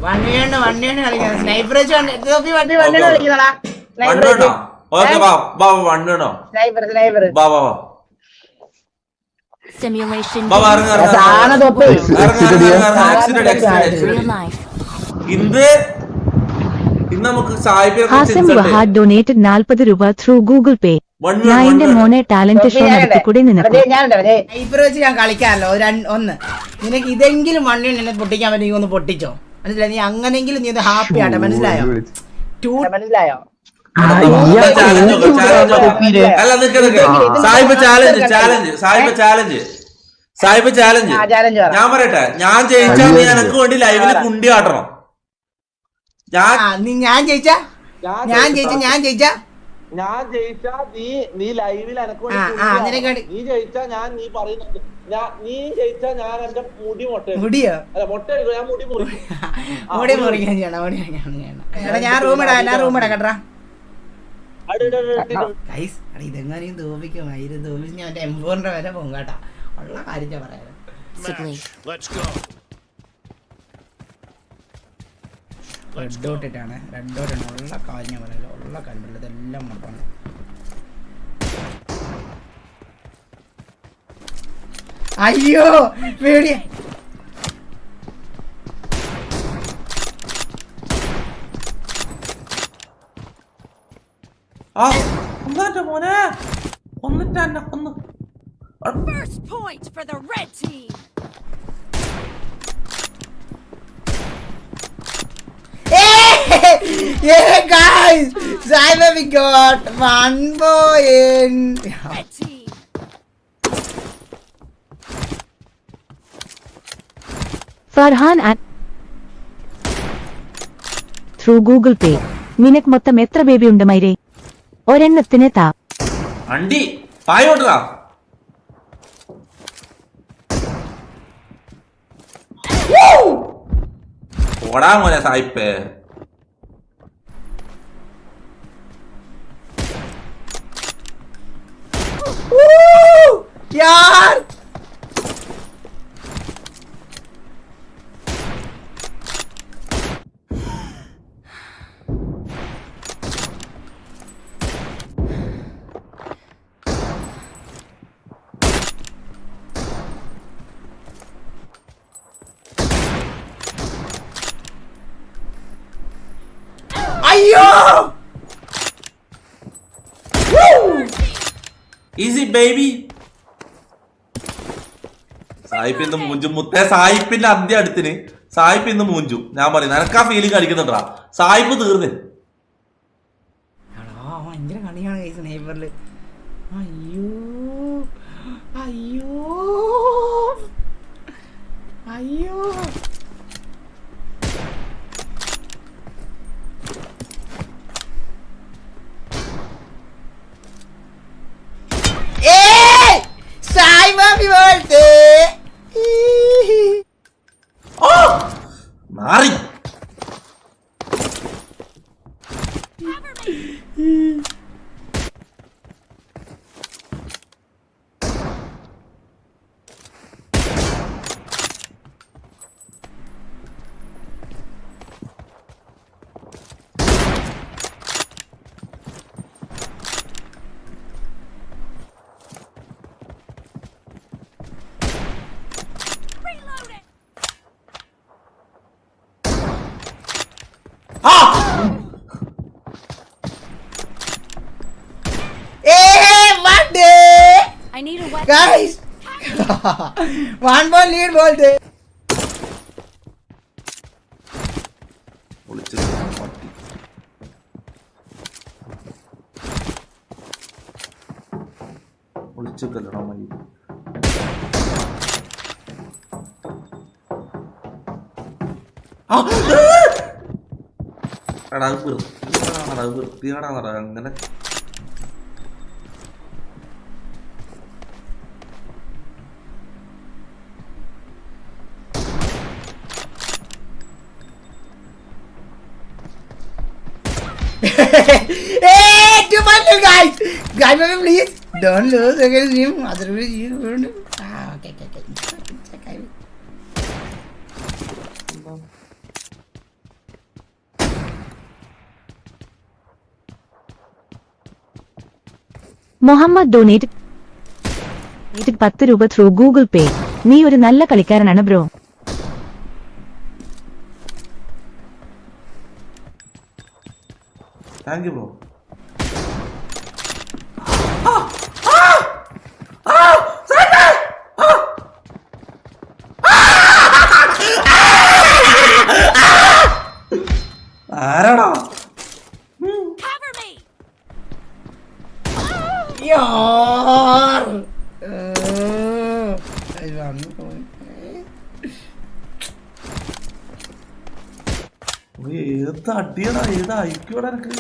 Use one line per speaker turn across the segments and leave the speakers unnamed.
വണ്ടിയാണ് കളിക്കുന്നത്. സ്നൈപ്പർ വെച്ച് വണ്ടി കളിക്കുന്നടാ.
Simulation.
Hasim Wahad donated 40 രൂപ through Google Pay. ഞാൻ എന്റെ മോനെ ടാലന്റ് ഷോ നടത്തി കൂടെ നിനക്ക്.
സ്നൈപ്പർ വെച്ച് ഞാൻ കളിക്കാമല്ലോ ഒന്ന്. നിനക്ക് ഇതെങ്കിലും വണ്ടി എന്നെ പൊട്ടിക്കാൻ പറ്റുമെങ്കിൽ ഒന്ന് പൊട്ടിച്ചോ. മനസ്സിലായി? നീ അങ്ങനെങ്കിലും നീ ഒന്ന് ഹാപ്പി ആട്ടെ. മനസ്സിലായോ?
ഞാൻ പറയട്ടെ, ഞാൻ ജയിച്ചാ നീ എനക്ക് വേണ്ടി ലൈവില് കുണ്ടി കാട്ടണം.
ഞാൻ ജയിച്ചാ
നീ ലൈവിൽ എനക്ക് നീ ജയിച്ചാ ഞാൻ നീ പറയുന്നുണ്ട് നീ ജയിച്ചാ ഞാൻ എന്റെ
മുടിയോ
അല്ല മുട്ട ഞാൻ മുടി
മുറിക്കാൻ ഞാൻ റൂമിടാ കേട്ടാ. ഇതെങ്ങനെയും തോപ്പിക്കും തോപ്പിച്ച് ഞാൻ എന്റെ M4 വരെ പോകും കേട്ടാ. ഉള്ള കാര്യം പറയാം. റെഡ് ഡോട്ട് ഇട്ടാണ് ഉള്ള കാര്യം പറയല്ലോ. ഉള്ള കാര്യം പറയല്ലോ. ഇതെല്ലാം മറപ്പാണ്. അയ്യോ പേടിയ.
മോനെ ഒന്ന്
First point for the red team.
Yeah guys, Simon, we got 1 point.
Red team.
Farhan at through Google Pay. നിനക്ക് മൊത്തം എത്ര ബേബി ഉണ്ട് മൈരേ? ഒരെണ്ണത്തിന് താ.
അണ്ടി പായോട്ടാ. ഓടാ മോനെ സായിപ്പേ.
यार अयो
ഈസി ബേബി. സായിപ്പിന്ന് മൂഞ്ചും മുത്തേ. സായിപ്പിന്റെ അന്ത്യ അടുത്തിന് സായിപ്പിന്ന് മൂഞ്ചു. ഞാൻ പറയും നിനക്ക് ആ ഫീലിംഗ് അടിക്കുന്നുണ്ടാ. സായിപ്പ് തീർന്ന്
ഭയങ്കര കളിയാണ് സ്നൈപ്പറില്. അയ്യോ അയ്യോ അയ്യോ
മാറി.
I need a weapon.
Guys, 1 ball lead bolte.
ഒളിച്ചു കല്ലണം മതി. അങ്ങനെ
Hey, 2-1, guys. Guys, please don't lose against him. Otherwise, you won't. Okay.
Muhammad donate 10 രൂപ ത്രൂ ഗൂഗിൾ പേ. നീ ഒരു നല്ല കളിക്കാരനാണ് ബ്രോ.
Thank you bro. ആരാടാ?
Cover me!
യാർ. അത് വന്നു പോയി.
ഏത് അടിയടാ, ഏത് ഐക്യോടാ എനിക്ക്.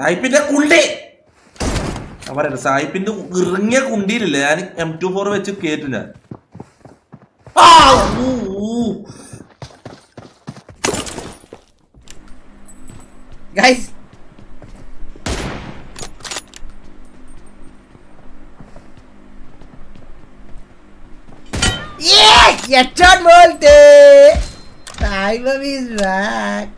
സായിപ്പിന്റെ കുണ്ടി ഞാൻ പറയട്ടെ, സായിപ്പിന്റെ ഇറങ്ങിയ കുണ്ടിയിലില്ലേ ഞാൻ M24 വെച്ച് കേട്ടു ഞാൻ.
Guys headshot bolte. Cyber is back.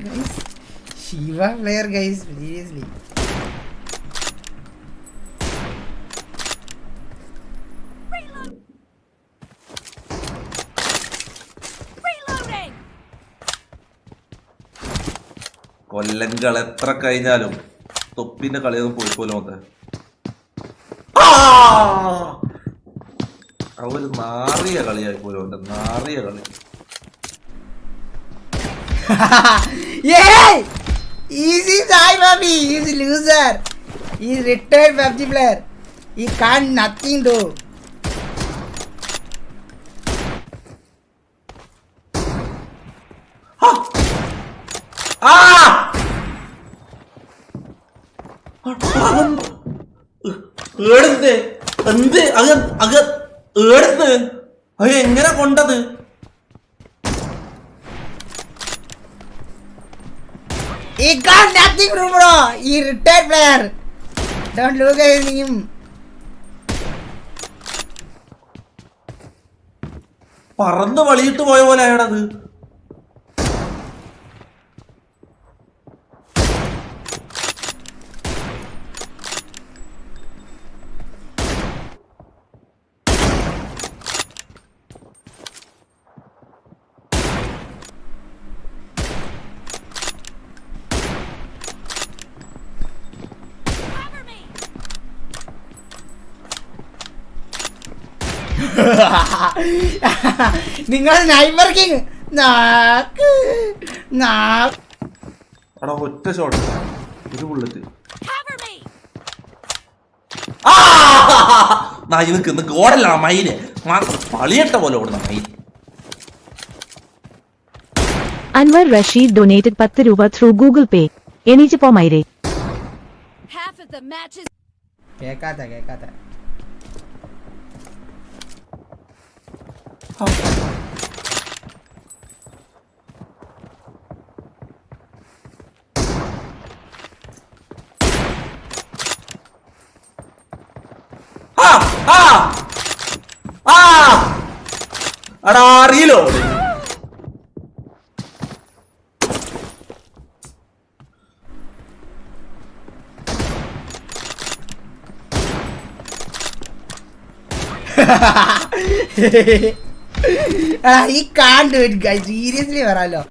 Guys, Shiva player, guys, seriously.
Reloading!
കൊല്ലങ്ങൾ എത്ര കഴിഞ്ഞാലും തൊപ്പിന്റെ കളിയൊന്നും പോയിപ്പോലെ മൊത്തം. ഒരു നാറിയ കളിയായി പോലും, നാറിയ കളി.
Yeah! Easy Sai Babi, he's a loser. He's retired PUBG player. He can't nothing do.
എങ്ങനെ കൊണ്ടത്?
He got nothing, bro. He retired player. Don't look at him.
പറന്ന് വളിയിട്ട് പോയ പോലെ ആയടത്.
നിങ്ങൾ സ്നൈപ്പർ കിങ്
എടാ ഒറ്റ ഷോട്ട്, ഒരു ബുള്ളറ്റ്.
Cover me!
നിക്ക് ഓടല്ല മയില്, പളിയട്ട പോലെ ഓടുന്ന മയിൽ.
അൻവർ റഷീദ് ഡൊനേറ്റഡ് 10 രൂപ ത്രൂ ഗൂഗിൾ പേ. എണീച്ച് പോ മൈരേ.
Half of the matches.
കേക്കാത്ത
അടാ അറിയില്ലോ.
He can't do it, guys. Seriously, varalo.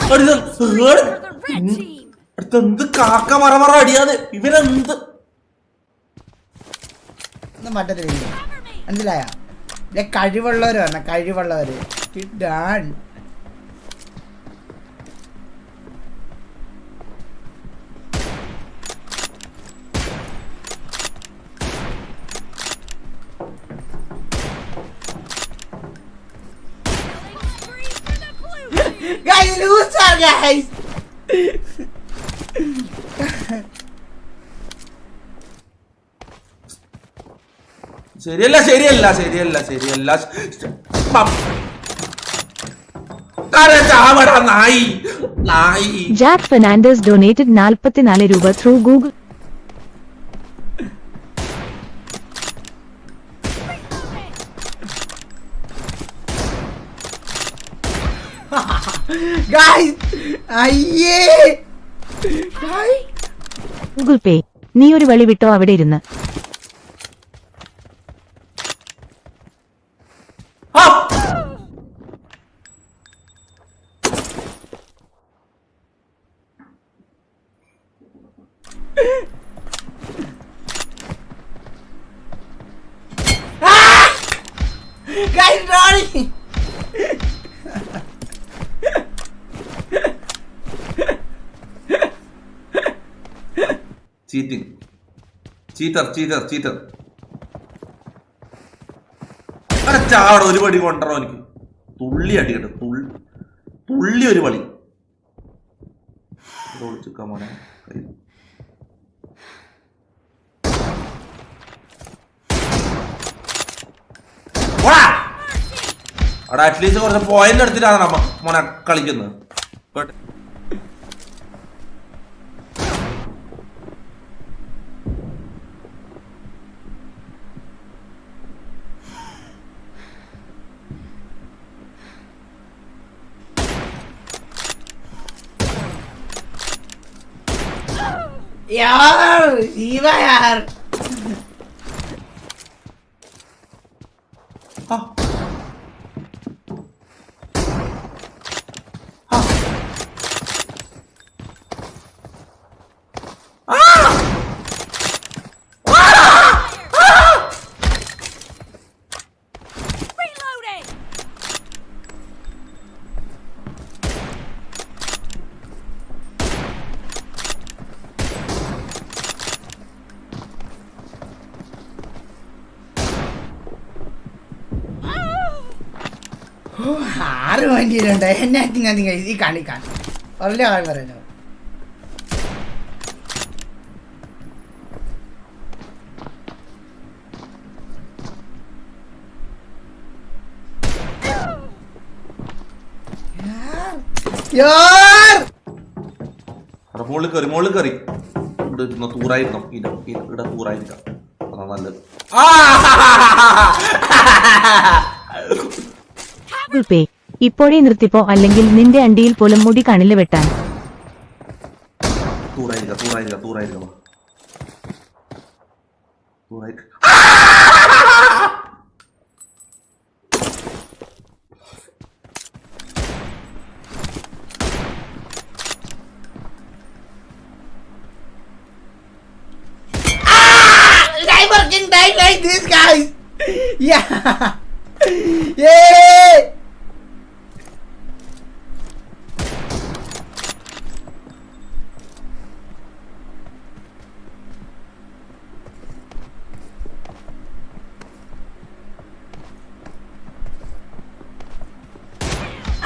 For the red team.
അടുത്തെന്ത് കാക്ക മറമറ അടിയാതെ ഇവരെന്ത്
ഒന്നും പറ്റത്തില്ല എനിക്ക്. മനസ്സിലായോ? കഴിവുള്ളവര് പറഞ്ഞ കഴിവുള്ളവര് ഡാൻ. Guys, loser, guys.
ശരിയല്ല ശരിയല്ല ശരിയല്ല ശരിയല്ല. ചാവടാ നായി നായി.
ജാക്ക് ഫെർണാണ്ടസ് ഡൊനേറ്റഡ് 44 രൂപ ത്രൂ ഗൂഗിൾ.
Guys, അയ്യേ
ഗൂഗിൾ പേ. നീ ഒരു വളി വിട്ടോ അവിടെ ഇരുന്ന്.
Guys, running.
Cheating cheater cheater cheater. ചാവട ഒരു പടി കൊണ്ടോ എനിക്ക്. തുള്ളി അടിക്കട്ടെ തുള്ളി ഒരു പളി ചിക്കാൻ മോനെ. അവിടെ അറ്റ്ലീസ്റ്റ് കുറച്ച് പോയിന്റ് എടുത്തിട്ടാണ് മോനെ കളിക്കുന്നത്.
यार जीवा यार.
Reloading.
ആറ് വണ്ടിയിലുണ്ട് എന്നെ ഞാൻ ഈ കാണിക്കാൻ വലിയ കാര്യം പറയുന്നു.
മോളിൽ കയറി ഇവിടെ തൂറായിരിക്കണം. ഇവിടെ തൂറായിരിക്കാം അതാ നല്ലത്.
ഗൂഗിൾ പേ. ഇപ്പോഴേ നിർത്തിപ്പോ അല്ലെങ്കിൽ നിന്റെ അണ്ടിയിൽ പോലും മുടി കാണില്ല വെട്ടാൻ.
തൂറായിരിക്കാം തൂറായിരിക്കാം തൂറായിരിക്കണം.
Working time like this, guys. Yeah. Yeah.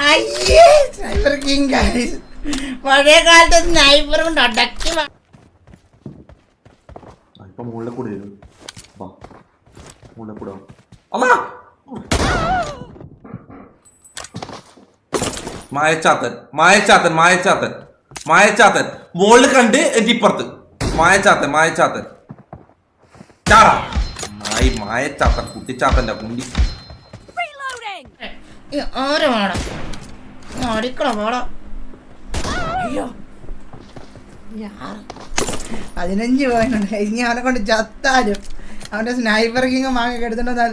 അയ്യേ സ്നൈപ്പർ കിങ് ഗൈസ്. പഴയ കാലത്ത് സ്നൈപ്പർ കൊണ്ട് അടക്കി
ഇപ്പൊ മുകളിൽ കൂടി വരും. മുകളിൽ കൂടെ മായച്ചാത്തൻ മായച്ചാത്തൻ മായച്ചാത്തൻ മായച്ചാത്തൻ മുകളിൽ കണ്ട് എന്റെ ഇപ്പുറത്ത് മായച്ചാത്തൻ മായച്ചാത്തൻ ചാടാ നായി മായച്ചാത്തൻ കുട്ടിച്ചാത്തന്റെ കുണ്ടി.
ആരെ വേണം അടിക്കണ വേണം. അയ്യോ 15 പോയിട്ടുണ്ട്. ഇനി അവനെ കൊണ്ട് ചത്താലും അവന്റെ സ്നൈപ്പർ കിങ് മാങ്ങ എടുത്തിട്ടുണ്ടെന്നാൽ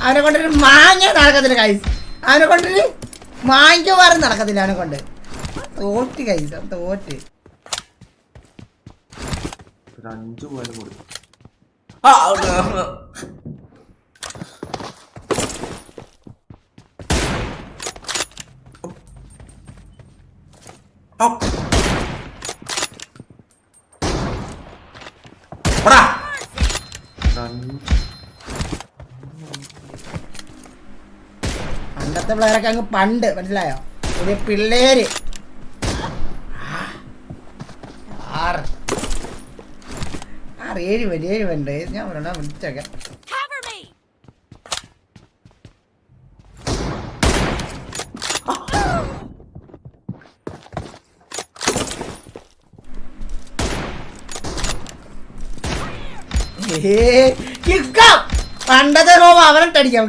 അവനെ കൊണ്ടൊരു മാങ്ങ നടക്കത്തില്ല കൈസ്. അവനെ കൊണ്ടൊരു മാങ്ങ മാറി നടക്കത്തില്ല. അവനെ കൊണ്ട് തോറ്റ് കൈസ് തോറ്റ്.
5 പോയാലും കൊടുക്കും. ആ, ആ. പോടാ.
പണ്ടത്തെ പിള്ളേരൊക്കെ അങ്ങ് പണ്ട് മനസ്സിലായോ? പുതിയ പിള്ളേര് 7 ഉണ്ട്. ഞാൻ പറയണ വിളിച്ചൊക്കെ
Cover me.
പണ്ടത്തെ റോം അവനിട്ടടിക്കാം.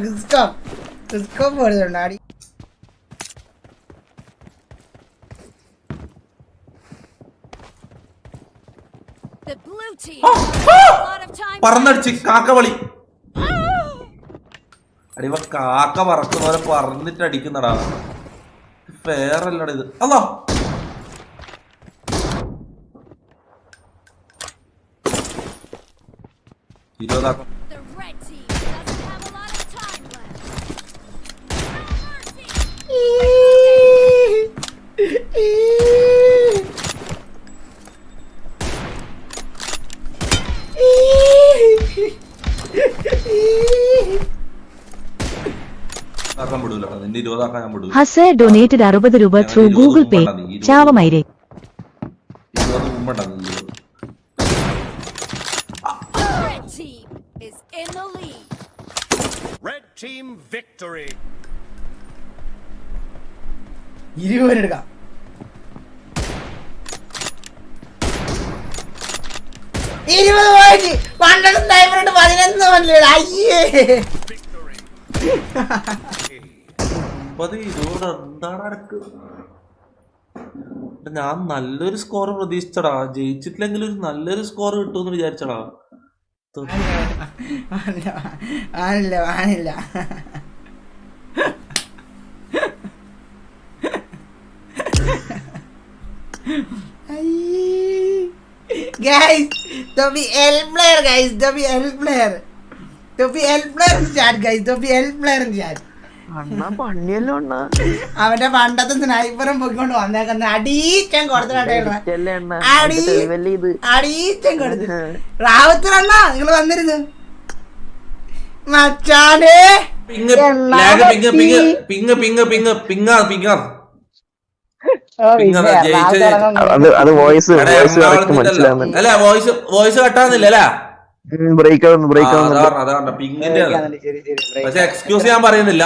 ക്രിസ്കോം പോലുണ്ട് അടി.
The blue team has a lot of time.
പറന്നടിച്ച് കാക്ക വളി അടിവ കാക്ക പറക്കുന്ന പോലെ പറന്നിട്ട് അടിക്കുന്നടാ. ഫെയറല്ലടാ ഇത്. അല്ലോ ഇരുപതാക്കാം.
The red team doesn't have a lot of time left. No
ആക്കാൻ വിടൂല. നിന്റെ 20 ആക്കാൻ ഞാൻ വിടൂ.
ഹസ ഡൊനേറ്റഡ് 60 രൂപ ത്രൂ ഗൂഗിൾ പേ. ചാവമൈരെ
20 മുമ്പണ്ടാ.
The red team is in the lead.
Red team victory.
20 എടുക്കാം. പണ്ടത്തെ ടൈമിലുണ്ട് 11 മണിലേടാ. അയ്യേ
50 20 എന്താണ് അടക്ക്? ഞാൻ നല്ലൊരു സ്കോർ പ്രതീക്ഷിച്ചടാ. ജയിച്ചിട്ടില്ലെങ്കിൽ ഒരു നല്ലൊരു സ്കോർ കിട്ടുമെന്ന് വിചാരിച്ചടാ.
വാനില്ല guys, to be L player guys, to be L player in chat guys, to be L player in chat. അവന്റെ പണ്ടത്തെ സ്നൈപ്പറും പൊക്കിക്കൊണ്ട് വന്നേക്കുന്ന അടീച്ചൻ കൊടുത്തിട്ടാണ് അടീച്ചൻ കൊടുത്തു. റാവത്തറണ്ണ നിങ്ങൾ വന്നിരുന്നു മച്ചാനെ.
അത് വോയിസ്
അല്ല വോയിസ് കട്ടാകുന്നില്ല അല്ല.
ബ്രേക്ക് ആവുന്നു
അതാണ് പിങ്ങിന്റെ. പക്ഷെ എക്സ്ക്യൂസ് ഞാൻ പറയുന്നില്ല.